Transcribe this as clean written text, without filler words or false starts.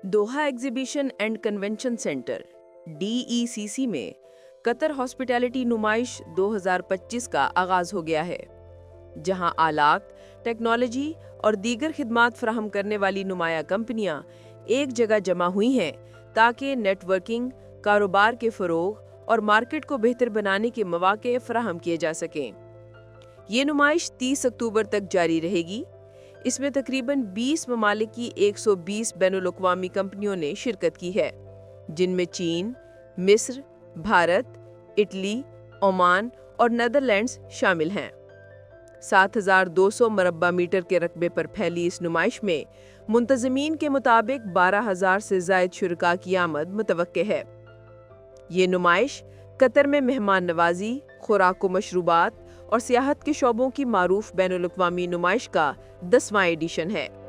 Doha exhibition and convention centre DECC में Qatar hospitality नुमाइश 2025 का आगाज हो गया है, जहां आलात, टेक्नोलॉजी और दीगर खिदमात फराहम करने वाली नुमाया कंपनियां एक जगह जमा हुई हैं ताकि नेटवर्किंग, कारोबार के फरोग और मार्केट को बेहतर बनाने के मौके फराहम किए जा सकें। ये नुमाइश 30 अक्टूबर तक जारी रहेगी। इसमें तकरीबन 20 ममालिक की 120 बैनुल-अक़वामी कंपनियों ने शिरकत की है, जिनमें चीन, मिस्र, भारत, इटली, ओमान और नीदरलैंड्स शामिल हैं। 7,200 मरबा मीटर के रकबे पर फैली इस नुमाइश में मुंतज़मीन के मुताबिक 12,000 से ज़ायद शुरका की आमद मुतवक्के है। ये नुमाइश कतर में मेहमान नवाजी, खुराक व मशरूबात और सियाहत के शोबों की मारूफ बैनुल-अक़वामी नुमाइश का 10वां एडिशन है।